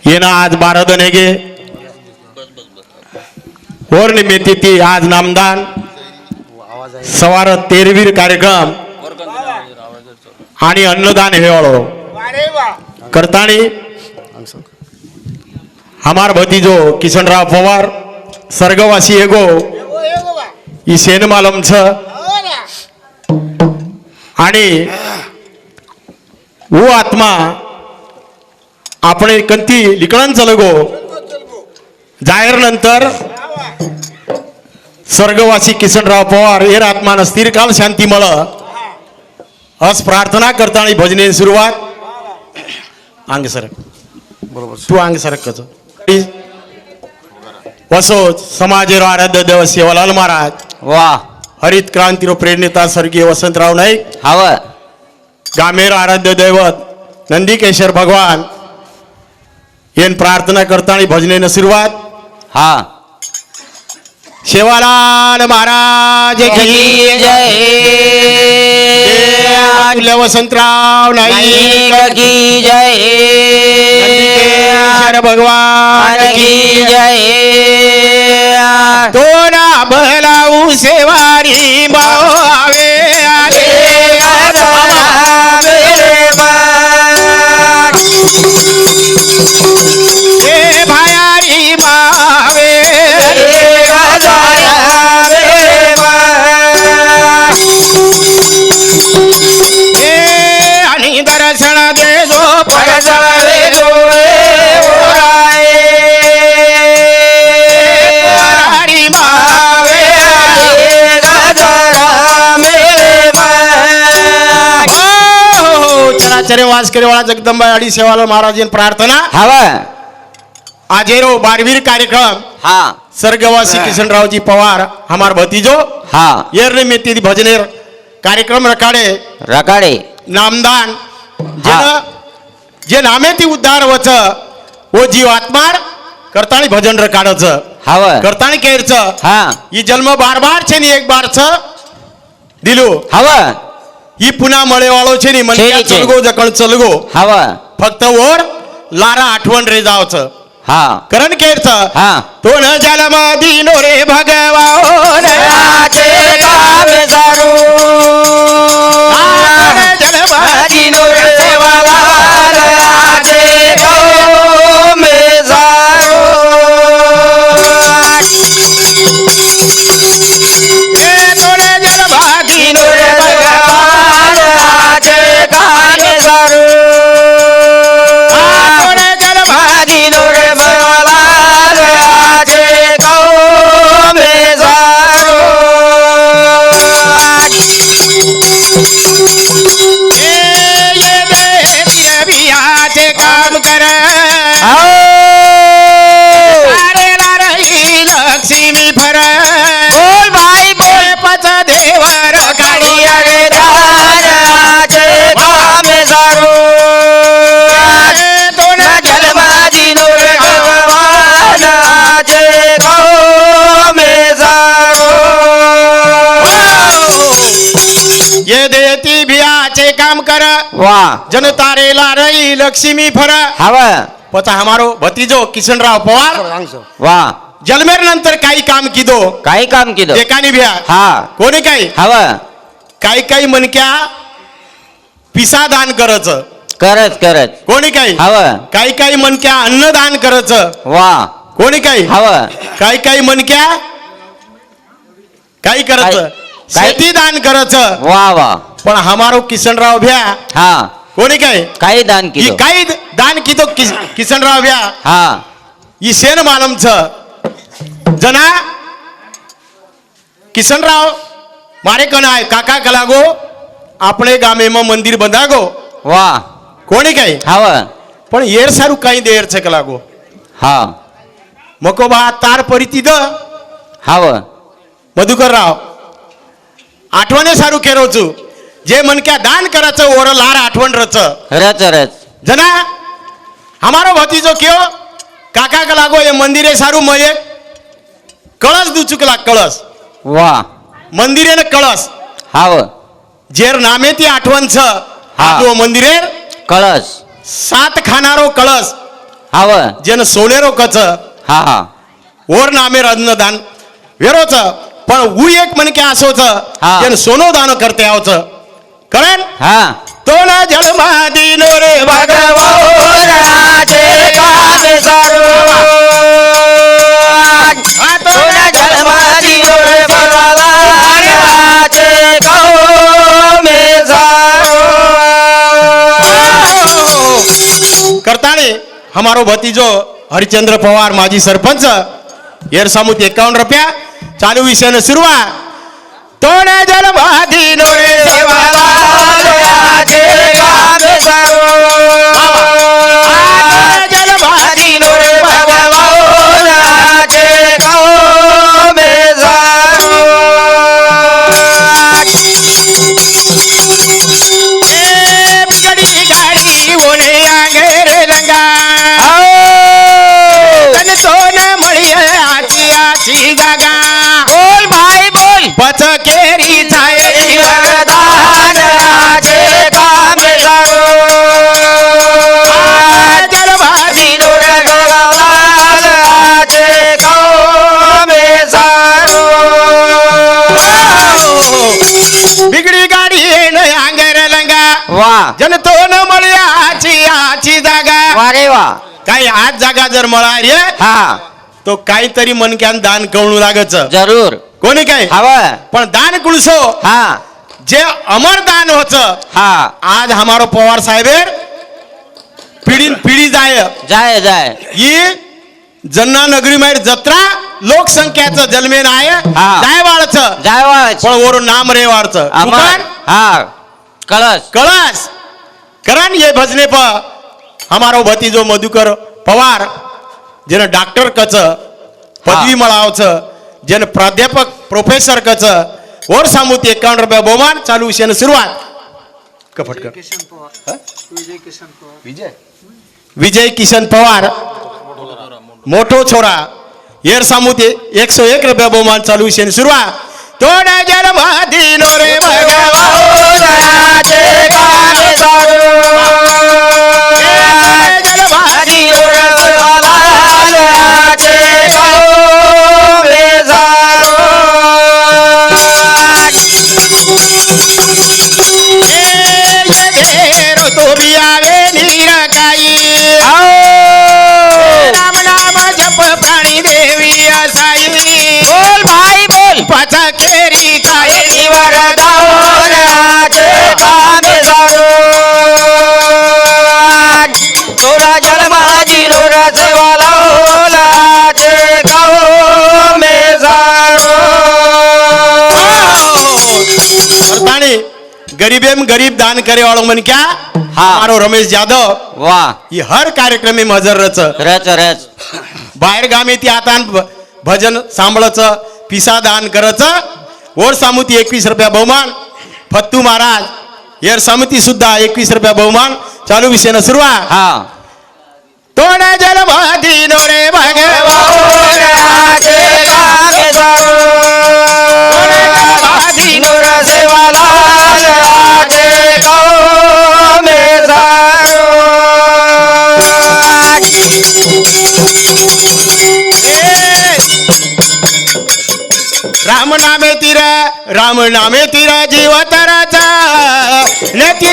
ये ना आज 12 दने गे और निमित्ती ती आज नामदान सवार तेरवीर कार्यक्रम आणि अन्नदान हेवाळो करतानी हमार भतीजो किशनराव पवार सर्गवासी एगो ई शेन मालम छ आणि वो आत्मा आपण कंती लिकळण चलगो जाहीर नंतर स्वर्गवासी किशनराव पवार हेर आत्मान स्थिरकाल शांती मळ अस प्रार्थना करता आणि भजने सुरुवात अंग सरक बरोबर तू अंग सरक कच वसो समाजेरो आराध्य देव सेवालाल महाराज वाह हरित क्रांतीरो प्रेरणेता स्वर्गीय वसंतराव नाईक हव गामेर आराध्य दैवत नंदीकेश्वर भगवान येन प्रार्थना करता आणि भजने सुरुवात हा सेवालाल महाराज की जय वसंतराव नाईक की जय नंदीकेश्वर भगवान की जय तो ना भलाऊ सेवारी बावे आले हे भायारी बावे हे आणि दर्शन दे जो चराचरे वास करेवाळा जगदंबा आडी सेवालाल महाराज प्रार्थना हवा आजेरो बारवीर कार्यक्रम हा स्वर्गवासी किशनरावजी पवार हमार भतीजो हा येरने मेती भजनेर कार्यक्रम रकाडे नामदान जे नामे ती उद्धार वच वो जीव आत्मार करतानी भजन रकाडच हवा करतानी केरच हा ही जन्म बार बार छे नी एक बार छ दिलो हवा ही पुन्हा मळेवाळो छे नी मन चलगो जकण चलगो हवा फक्त वर लारा आठवण रे जावच हा करण केरच हा तो न जन्म दिनो रे भगवान राजे काम सारू जन्म दिनो रे सेवालाल राजे काम सारू ए तोरे जन्म दिनो रे भगवान राजे काम सारू तोरे जन्म दिनो रे भगवान राजे काम सारू ये बियाचे काम कर अरे नारई लक्ष्मी फर बोल भाई बोल पच देवर गाडी अरे राजे काम सारू दोन जलमाजी नूर भगवान राजे काम सारू ये देती बियाचे काम कर वाह जनतारे लारई लक्ष्मी फर हवा पता हमारो भतीजो किशनराव पवार वाह जन्मेर नंतर काही काम किदो काही काम केलं एकानी भ्या हा कोणी काही हवा काही मनक्या पिसा दान करच करत करत कोणी काही हवा काही मनक्या अन्नदान करच वाह कोणी काही हवा काही मनक्या काही करच काही- शेती दान करच वाह वाह पण हमारो किशनराव भ्या हा कोणी काही दान ही केलं काही दान कितो किशनराव भ्या हा ही शेन मालम छ जना किशनराव मारे कण आहे काका कलागो आपणे गामे में मंदिर बंधागो वाह कोणी काही हवा पण येर सारू काही देर छ कलागो हा मको बा तार परिती द हवा मधुकर राव आठवणे सारू केरोचू जे मनक्या दान करायचं ओर लार आठवण रच रच रच जना हमारो भतीजो क्यों काका કાકા કલાકો એ મંદિરે સારું મળે કળશ દુચુકલા કળશ વાહ મંદિરે ને કળશ હાવ જેર નામેથી આઠવણ છે આ મંદિરે કળશ 7 ખાનારો કળશ હાવ જેને સોનેરો કચ હા હા ઓર નામે રત્નદાન વેરો છે પણ હું એક મને કે આસો છે હા. જેને સોનો દાન કરતે આવ છે કરે ને? હા તો ના જળમાં દીનો રે ભગવાન છે કામે સારું આ તો સોના જળમાં જીવો રે ભગવાન છે કામે સારું કરતાણી हमारो भतीजो हरिचंद्र पवार माजी सरपंच येर सामुत 51 रुपया चालू विषय ने सुरुवात तोडे जल भादीनो रे ભગવાન છે કામે સારું जल भादीनो रे ભગવાન છે કામે बिगड़ी गाड़ी ओने आगे रे रंगा तन तो न मळिए आची आची जागा બોલ ભાઈ બોલ पछ केरी थाए વરદાન છે કામે સારું जल भादीनो रे ભગવાન છે કામે સારું बिगड़ी गाड़ी ने आगे रे रंगा વાહ जन तो न मळिए आची आची जागा વારે વાહ काही आज जागा जर मळा रे હા तो काहीतरी मनक्यान दान कळू लागच જરૂર कोणी काय હવે पण दान कुळसो હા जे अमर दान होच હા आज हमारो पवार साहेब पिढी जाय જાય જાય ही जन्ना नगरी माहेर जत्रा लोकसंख्याचं जन्मेन आहे हा. जायवाळच જાય पण वरून नाम रेवाळच અમર હા કળશ कळस करण ये भजने प हमारो भतीजो मधुकर पवार जेने डॉक्टर कच पदवी मळाव छ जेने प्राध्यापक प्रोफेसर कच और सामुत 51 रुपया बहुमान चालू विषय सुरुवात कपट कर विजय किशन पवार मोठो छोरा येर सामुत 101 रुपया बहुमान चालू विषय सुरुवात तोडा जल भादीनो रे ભગવાન છે કામે સારું जल भादीनो रे ભગવાન છે કામે સારું तो भी आवे नीरकाई राम नाम जप प्राणी देवी असाई બોલ ભાઈ બોલ पाचा केरी खाई વરદાન છે કામે સારું થોડા જળમાં જીરો રસવાલા છે કામે સારું करताणी गरीबेम गरीब दान करे वालों मन क्या हाँ. मारो रमेश यादव વાહ ये हर कार्यक्रम में हजर रच રચ રચ बाहेर गामी ती आता भजन सांभळच पिसा दान करच और सामुती 21 रुपया बहुमान फत्तू महाराज येर समिती सुद्धा 21 रुपया बहुमान चालू विषय न सुरुवात હા तोडा जल भादीनो रे ભગવાન છે કામે સારું જીરો રસવાલા છે કામે राम नामे तीर जीव तराचा नेती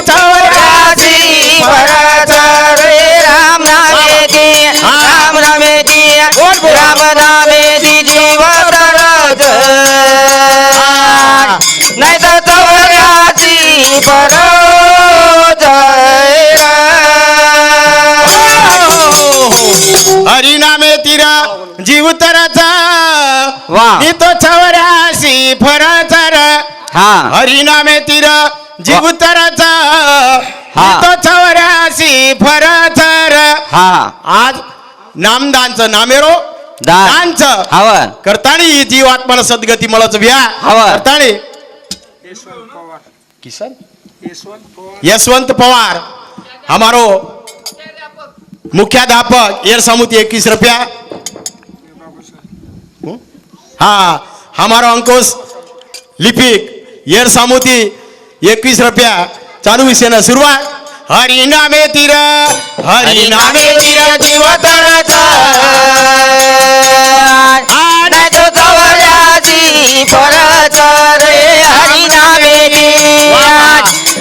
રાજી ભરત રે રામ નામેથી રામ નામેથી રામ નામેથી જીવ તરત નહીં તો રાજી ભરત हरि नामे तीर जीव तराचा वाह. नी तो 84 फराचर હા हरि नामे तीर जीव तराचा नी तो 84 फराचर હા आज नामदानचं नामेरो દાન दानचं હવે करताणी ही जीवात्माला सद्गती મળच व्या हवं. करताणी किसन यशवंत पवार हमारो मुख्याध्यापक एर सामुती 21 रुपया हा हमारो अंकुश लिपिक येर सामुती 21 रुपया चालू विषय ना सुरुवात हरी नामे तीर हरी नामे तीर जीव तळचा नाही तो जवळची परत रे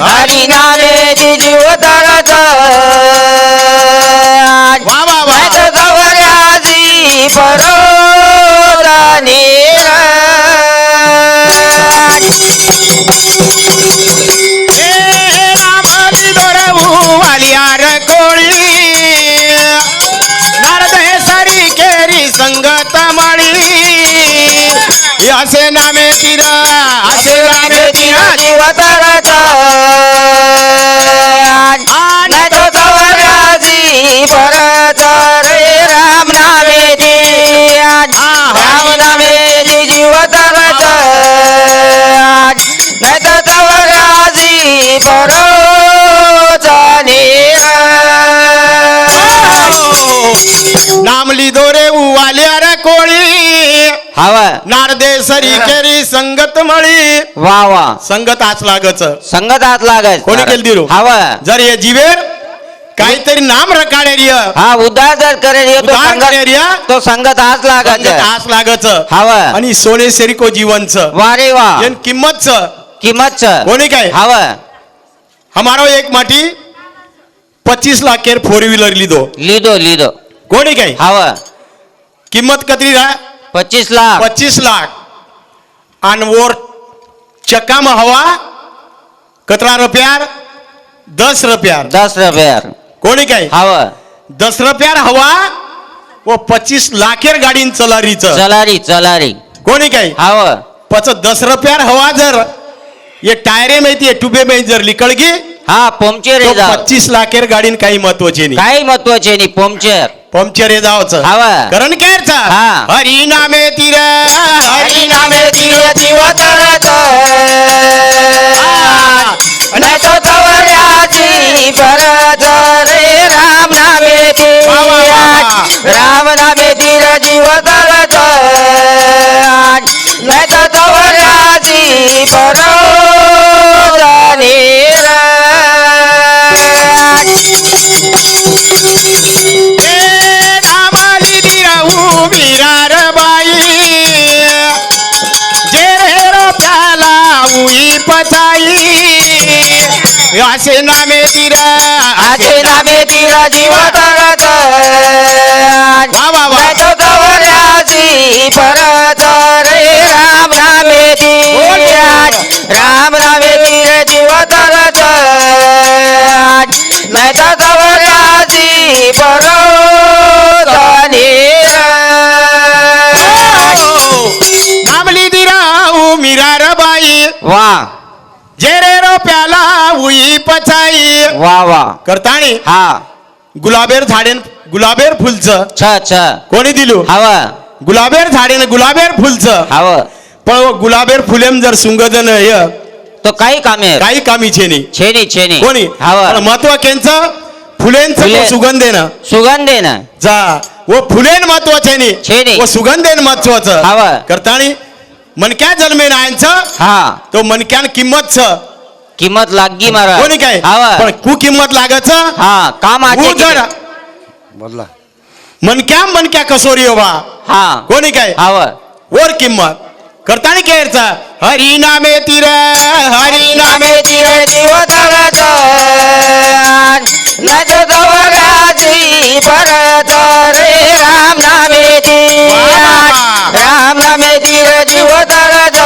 हरी नामे जीव तरत वा वा वा नाही तो जवळची परत नेर नामली दोरवू वालियार कोळी नारद हे सरी केरी संगत मळी असे नामे तीर असे नामे तीर जीव तरत नाही तो जवळची परत रे राम नामे जीव तरत नाही तो जवळची परत नामली दोरे उवाल्यार कोळी हवा नारदे सरी केरी संगत मळी वा वा संगत आच लागच संगत हात लागायच कोणी केलं दिलो? हवा जर हे जीवेर काहीतरी नाम रकाडे रिय हा उद्धार जर करेल ये तो उद्धार संगत करे रिय तो संगत हात लागायच संगत आच लागच हवा आणि सोने सेरिको जीवनच वा रे वा एन किंमतच किंमत कोणी काय हवा हमारो एक माटी 25 लाख केर 4 व्हीलर लीधो लिदो कोणी काय हवा किंमत कतरी रा 25 लाख 25 लाख आणि वर चक्काम हवा कतरा रुपयार 10 रुपयार 10 रुपया कोणी काय हवा 10 रुपयार हवा व 25 लाखेर गाडीन चलारीच चलारी कोणी काय हवा 10 रुपयार हवा जर ये टायरे माहिती टुबे माहिती जर लिकळगी हा पंक्चर तो हे जाव 25 लाखेर गाडीन काही महत्वाचे नाही काही महत्वाचे नाही पंक्चर पंक्चर हे जावच हवा कारण केरचा हा. हरी नामे तीर हरी नामे तीर जीव तरत नाही तो जवळची परत रे राम नामे वा, वा, वा. राम नामे तीर जीव तरत नाही तो जवळची परत नेर हे नामाली दिराऊ विरार बाई जे रो प्याला उई पचाई असे नामे तीर आचे नामे तीर जीव तरत वा वा वा नाही तो जवळची परत रे राम नामे तीर जीव तरत नाही तो जवळची परत नेर नामली दिराऊ मिरार बाई वा जे रो प्याला उई पचाई वा वा करताणी हा गुलाबेर झाडेन गुलाबेर फुलचं छ कोणी दिलू हवा गुलाबेर झाडेन गुलाबेर फुलचं हवा पण गुलाबेर फुलेम जर सुंगदन य तो काही कामे काही कामी छेनी छेनी कोणी हवा महत्व केंचं फुलेंचं फुले. तो सुगंधेन सुगंधे ना जा व फुलेन महत्वाचे छेनी. नाही व सुगंधेन महत्वाचं हवा. करताणी मनक्या जन्मे नायचं हा तो मनक्यान किंमतच किंमत लागी मारा कोणी काय हवा पण कु किंमत लागच हा काम आचे जर बदला मनक्या कसोरी बा हा कोणी काय हवा वर किंमत करताना केरचा हरी नामे तीर हरी नामे नामे तीर जीव तरत नाही तो जवळची परत रे राम नामे तीर जीव तरत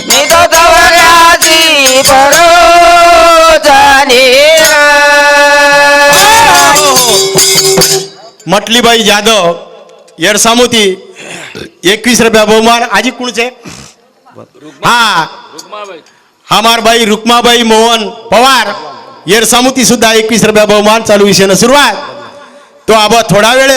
नाही तो जवळची परत नेर मटलीबाई जाधव येरसामुती 21 रुपया बहुमान आजी कुणचे हा हमार बाई रुक्माबाई मोहन पवार येरसामुती सुद्धा 21 रुपया बहुमान चालू विषयानं सुरुवात तो आबा थोडा वेळ